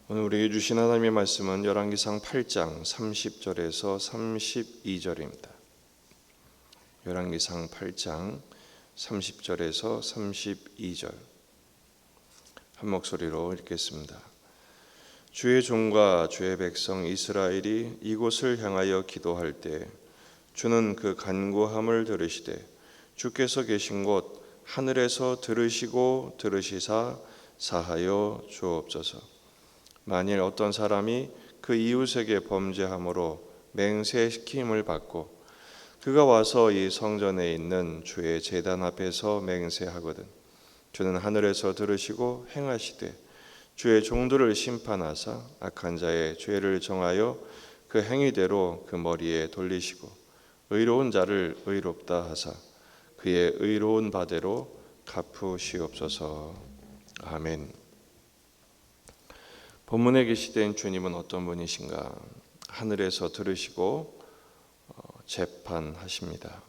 오늘 우리에게 주신 하나님의 말씀은 열왕기상 8장 30절에서 32절입니다. 열왕기상 8장 30절에서 32절 한 목소리로 읽겠습니다. 주의 종과 주의 백성 이스라엘이 이곳을 향하여 기도할 때 주는 그 간구함을 들으시되 주께서 계신 곳 하늘에서 들으시고 들으시사 사하여 주옵소서. 만일 어떤 사람이 그 이웃에게 범죄함으로 맹세시킴을 받고 그가 와서 이 성전에 있는 주의 제단 앞에서 맹세하거든 주는 하늘에서 들으시고 행하시되 주의 종들을 심판하사 악한 자의 죄를 정하여 그 행위대로 그 머리에 돌리시고 의로운 자를 의롭다 하사 그의 의로운 바대로 갚으시옵소서. 아멘. 본문에 계시된 주님은 어떤 분이신가? 하늘에서 들으시고 재판하십니다.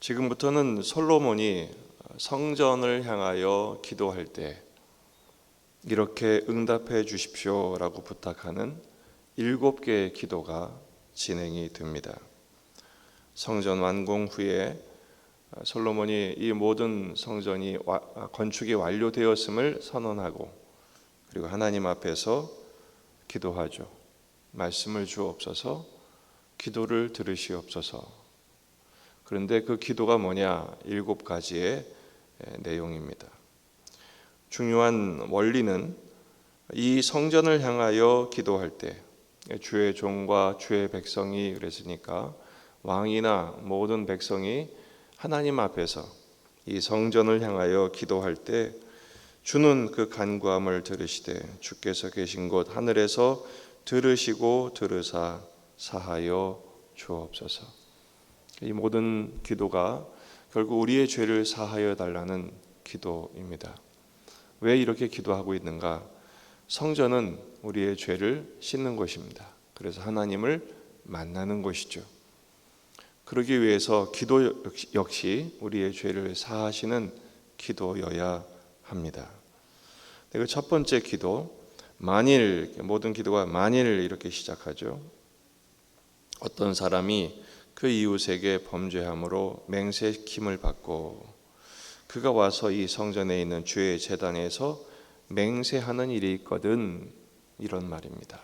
지금부터는 솔로몬이 성전을 향하여 기도할 때 이렇게 응답해 주십시오라고 부탁하는 7개의 기도가 진행이 됩니다. 성전 완공 후에 솔로몬이 이 모든 성전이 건축이 완료되었음을 선언하고 그리고 하나님 앞에서 기도하죠. 말씀을 주옵소서, 기도를 들으시옵소서. 그런데 그 기도가 뭐냐? 7가지의 내용입니다. 중요한 원리는 이 성전을 향하여 기도할 때 주의 종과 주의 백성이 그랬으니까 왕이나 모든 백성이 하나님 앞에서 이 성전을 향하여 기도할 때 주는 그 간구함을 들으시되 주께서 계신 곳 하늘에서 들으시고 들으사 사하여 주옵소서. 이 모든 기도가 결국 우리의 죄를 사하여 달라는 기도입니다. 왜 이렇게 기도하고 있는가? 성전은 우리의 죄를 씻는 것입니다. 그래서 하나님을 만나는 것이죠. 그러기 위해서 기도 역시 우리의 죄를 사하시는 기도여야 합니다. 그 첫 번째 기도, 만일, 모든 기도가 만일 이렇게 시작하죠. 어떤 사람이 그 이웃에게 범죄함으로 맹세킴을 받고 그가 와서 이 성전에 있는 주의 제단에서 맹세하는 일이 있거든, 이런 말입니다.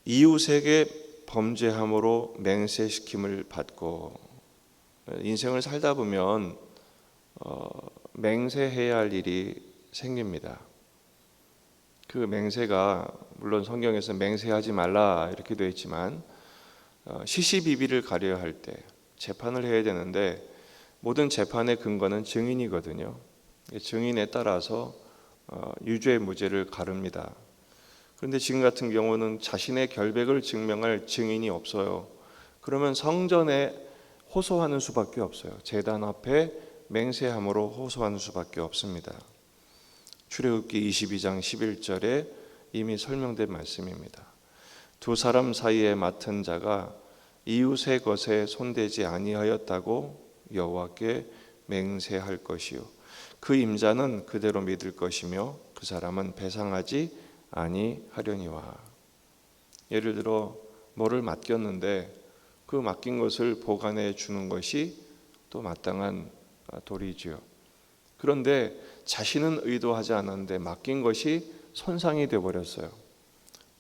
이웃에게 범죄함으로 맹세시킴을 받고 인생을 살다 보면 맹세해야 할 일이 생깁니다. 그 맹세가 물론 성경에서 맹세하지 말라 이렇게 되어 있지만 시시비비를 가려야 할 때 재판을 해야 되는데 모든 재판의 근거는 증인이거든요. 증인에 따라서 유죄 무죄를 가릅니다. 그런데 지금 같은 경우는 자신의 결백을 증명할 증인이 없어요. 그러면 성전에 호소하는 수밖에 없어요. 제단 앞에 맹세함으로 호소하는 수밖에 없습니다. 출애굽기 22장 11절에 이미 설명된 말씀입니다. 두 사람 사이에 맡은 자가 이웃의 것에 손대지 아니하였다고 여호와께 맹세할 것이요 그 임자는 그대로 믿을 것이며 그 사람은 배상하지 아니하려니와. 예를 들어 뭐를 맡겼는데 그 맡긴 것을 보관해 주는 것이 또 마땅한 도리지요. 그런데 자신은 의도하지 않았는데 맡긴 것이 손상이 되어버렸어요.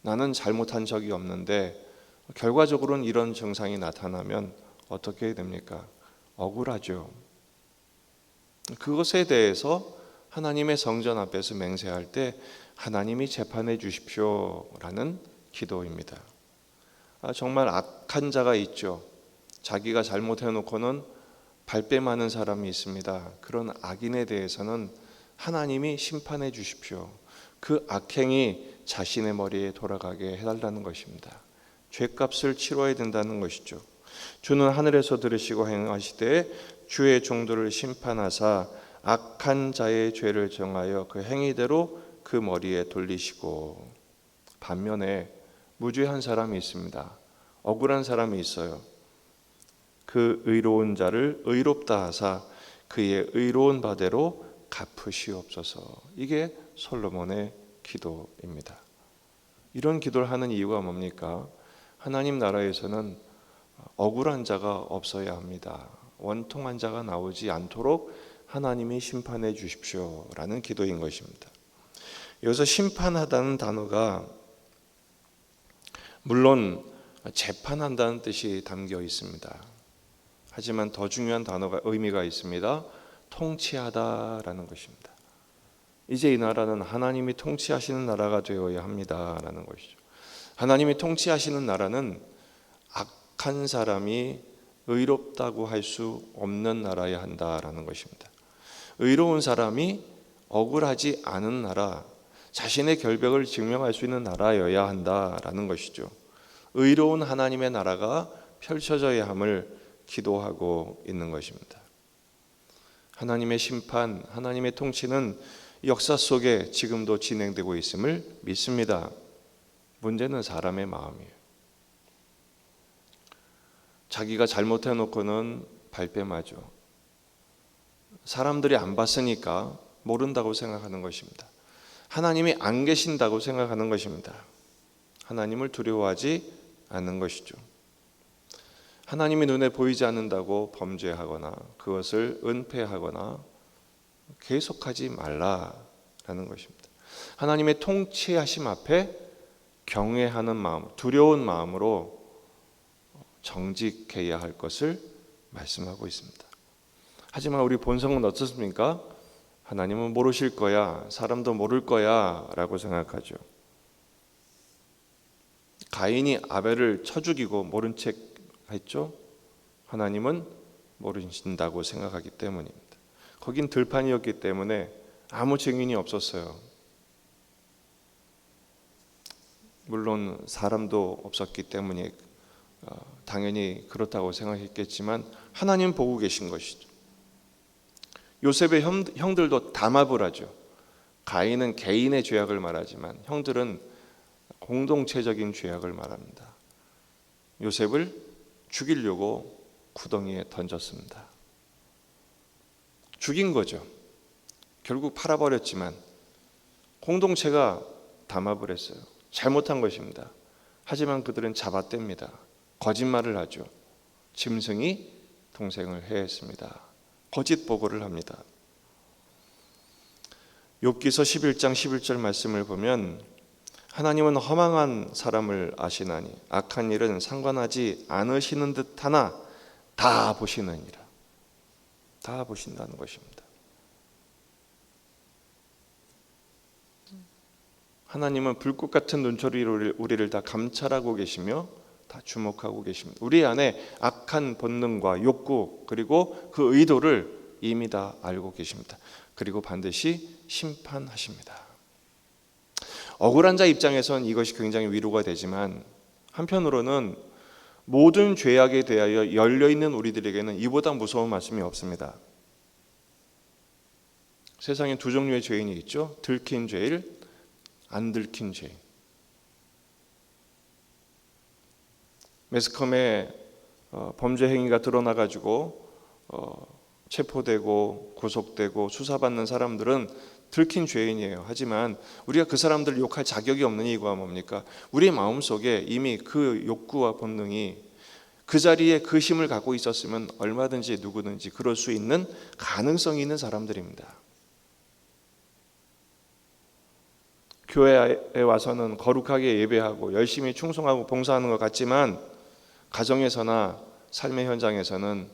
나는 잘못한 적이 없는데 결과적으로는 이런 증상이 나타나면 어떻게 됩니까? 억울하죠. 그것에 대해서 하나님의 성전 앞에서 맹세할 때 하나님이 재판해 주십시오라는 기도입니다. 정말 악한 자가 있죠. 자기가 잘못해놓고는 발뺌하는 사람이 있습니다. 그런 악인에 대해서는 하나님이 심판해 주십시오. 그 악행이 자신의 머리에 돌아가게 해달라는 것입니다. 죄값을 치러야 된다는 것이죠. 주는 하늘에서 들으시고 행하시되 주의 종들을 심판하사 악한 자의 죄를 정하여 그 행위대로 그 머리에 돌리시고. 반면에 무죄한 사람이 있습니다. 억울한 사람이 있어요. 그 의로운 자를 의롭다 하사 그의 의로운 바대로 갚으시옵소서. 이게 솔로몬의 기도입니다. 이런 기도를 하는 이유가 뭡니까? 하나님 나라에서는 억울한 자가 없어야 합니다. 원통한 자가 나오지 않도록 하나님이 심판해 주십시오라는 기도인 것입니다. 여기서 심판하다는 단어가 물론 재판한다는 뜻이 담겨 있습니다. 하지만 더 중요한 단어가 의미가 있습니다. 통치하다라는 것입니다. 이제 이 나라는 하나님이 통치하시는 나라가 되어야 합니다라는 것이죠. 하나님이 통치하시는 나라는 악한 사람이 의롭다고 할 수 없는 나라여야 한다라는 것입니다. 의로운 사람이 억울하지 않은 나라, 자신의 결백을 증명할 수 있는 나라여야 한다라는 것이죠. 의로운 하나님의 나라가 펼쳐져야 함을 기도하고 있는 것입니다. 하나님의 심판, 하나님의 통치는 역사 속에 지금도 진행되고 있음을 믿습니다. 문제는 사람의 마음이에요. 자기가 잘못해놓고는 발뺌하죠. 사람들이 안 봤으니까 모른다고 생각하는 것입니다. 하나님이 안 계신다고 생각하는 것입니다. 하나님을 두려워하지 않는 것이죠. 하나님이 눈에 보이지 않는다고 범죄하거나 그것을 은폐하거나 계속하지 말라라는 것입니다. 하나님의 통치하심 앞에 경외하는 마음, 두려운 마음으로 정직해야 할 것을 말씀하고 있습니다. 하지만 우리 본성은 어떻습니까? 하나님은 모르실 거야, 사람도 모를 거야 라고 생각하죠. 가인이 아벨을 쳐 죽이고 모른 척 했죠. 하나님은 모르신다고 생각하기 때문입니다. 거긴 들판이었기 때문에 아무 증인이 없었어요. 물론 사람도 없었기 때문에 당연히 그렇다고 생각했겠지만 하나님 보고 계신 것이죠. 요셉의 형들도 담합을 하죠. 가인은 개인의 죄악을 말하지만 형들은 공동체적인 죄악을 말합니다. 요셉을 죽이려고 구덩이에 던졌습니다. 죽인 거죠. 결국 팔아버렸지만 공동체가 담합을 했어요. 잘못한 것입니다. 하지만 그들은 잡아뗍니다. 거짓말을 하죠. 짐승이 동생을 해했습니다. 거짓 보고를 합니다. 욥기서 11장 11절 말씀을 보면 하나님은 허망한 사람을 아시나니 악한 일은 상관하지 않으시는 듯하나 다 보시느니라. 다 보신다는 것입니다. 하나님은 불꽃 같은 눈초리로 우리를 다 감찰하고 계시며 다 주목하고 계십니다. 우리 안에 악한 본능과 욕구 그리고 그 의도를 이미 다 알고 계십니다. 그리고 반드시 심판하십니다. 억울한 자 입장에선 이것이 굉장히 위로가 되지만 한편으로는 모든 죄악에 대하여 열려있는 우리들에게는 이보다 무서운 말씀이 없습니다. 세상에 두 종류의 죄인이 있죠. 들킨 죄인, 안 들킨 죄인. 매스컴에 범죄 행위가 드러나가지고 체포되고 구속되고 수사받는 사람들은 들킨 죄인이에요. 하지만 우리가 그 사람들을 욕할 자격이 없는 이유가 뭡니까? 우리의 마음속에 이미 그 욕구와 본능이 그 자리에 그 힘을 갖고 있었으면 얼마든지 누구든지 그럴 수 있는 가능성이 있는 사람들입니다. 교회에 와서는 거룩하게 예배하고 열심히 충성하고 봉사하는 것 같지만 가정에서나 삶의 현장에서는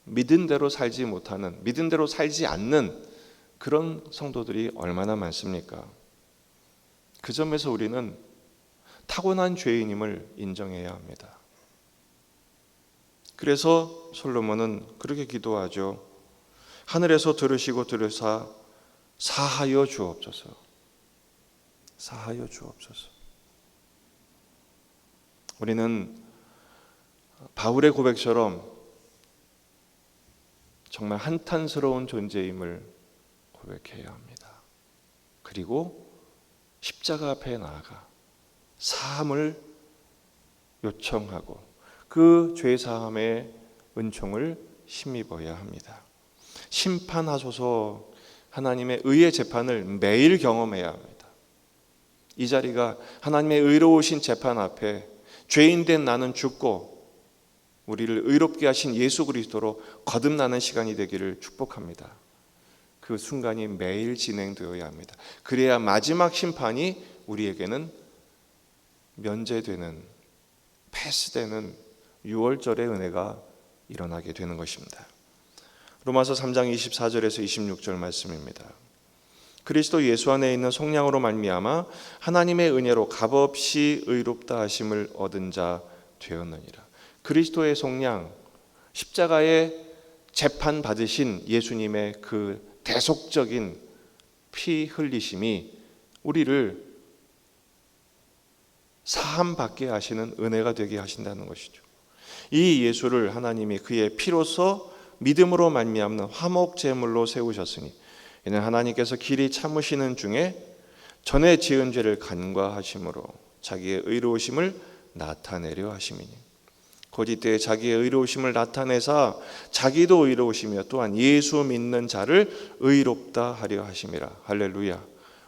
믿은 대로 살지 못하는, 믿은 대로 살지 않는 그런 성도들이 얼마나 많습니까? 그 점에서 우리는 타고난 죄인임을 인정해야 합니다. 그래서 솔로몬은 그렇게 기도하죠. 하늘에서 들으시고 들으사 사하여 주옵소서. 사하여 주옵소서. 우리는 바울의 고백처럼 정말 한탄스러운 존재임을 고백해야 합니다. 그리고 십자가 앞에 나아가 사함을 요청하고 그 죄사함의 은총을 힘입어야 합니다. 심판하소서 하나님의 의의 재판을 매일 경험해야 합니다. 이 자리가 하나님의 의로우신 재판 앞에 죄인된 나는 죽고 우리를 의롭게 하신 예수 그리스도로 거듭나는 시간이 되기를 축복합니다. 그 순간이 매일 진행되어야 합니다. 그래야 마지막 심판이 우리에게는 면제되는, 패스되는 6월절의 은혜가 일어나게 되는 것입니다. 로마서 3장 24절에서 26절 말씀입니다. 그리스도 예수 안에 있는 속량으로 말미암아 하나님의 은혜로 값없이 의롭다 하심을 얻은 자 되었느니라. 그리스도의 속량, 십자가의 재판 받으신 예수님의 그 대속적인 피 흘리심이 우리를 사함 받게 하시는 은혜가 되게 하신다는 것이죠. 이 예수를 하나님이 그의 피로서 믿음으로 말미암는 화목 제물로 세우셨으니 이는 하나님께서 길이 참으시는 중에 전에 지은 죄를 간과하심으로 자기의 의로우심을 나타내려 하심이니 곧 이때 자기의 의로우심을 나타내사 자기도 의로우시며 또한 예수 믿는 자를 의롭다 하려 하심이라. 할렐루야.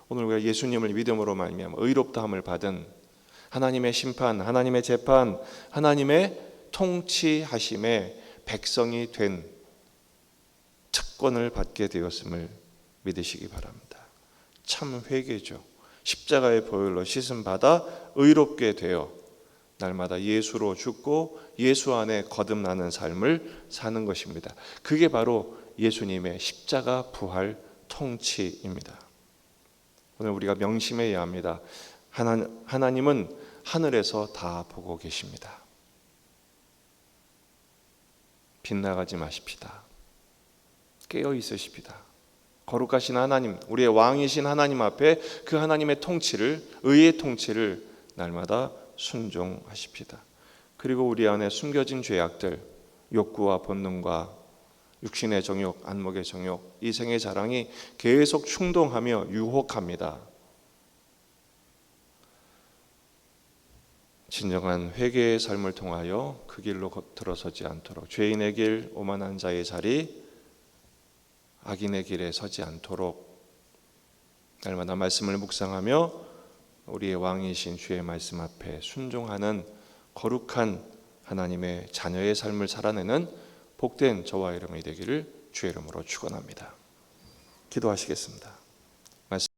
오늘 우리가 예수님을 믿음으로 말미암아 의롭다함을 받은 하나님의 심판, 하나님의 재판, 하나님의 통치하심의 백성이 된 특권을 받게 되었음을 믿으시기 바랍니다. 참 회개죠. 십자가의 보혈로 씻음 받아 의롭게 되어 날마다 예수로 죽고 예수 안에 거듭나는 삶을 사는 것입니다. 그게 바로 예수님의 십자가 부활 통치입니다. 오늘 우리가 명심해야 합니다. 하나님은 하늘에서 다 보고 계십니다. 빗나가지 마십시다. 깨어 있으십시다. 거룩하신 하나님, 우리의 왕이신 하나님 앞에 그 하나님의 통치를, 의의 통치를 날마다 순종하십시다. 그리고 우리 안에 숨겨진 죄악들, 욕구와 본능과 육신의 정욕, 안목의 정욕, 이생의 자랑이 계속 충동하며 유혹합니다. 진정한 회개의 삶을 통하여 그 길로 들어서지 않도록, 죄인의 길, 오만한 자의 자리, 악인의 길에 서지 않도록 날마다 말씀을 묵상하며 우리의 왕이신 주의 말씀 앞에 순종하는 거룩한 하나님의 자녀의 삶을 살아내는 복된 저와 여러분이 되기를 주의 이름으로 축원합니다. 기도하시겠습니다.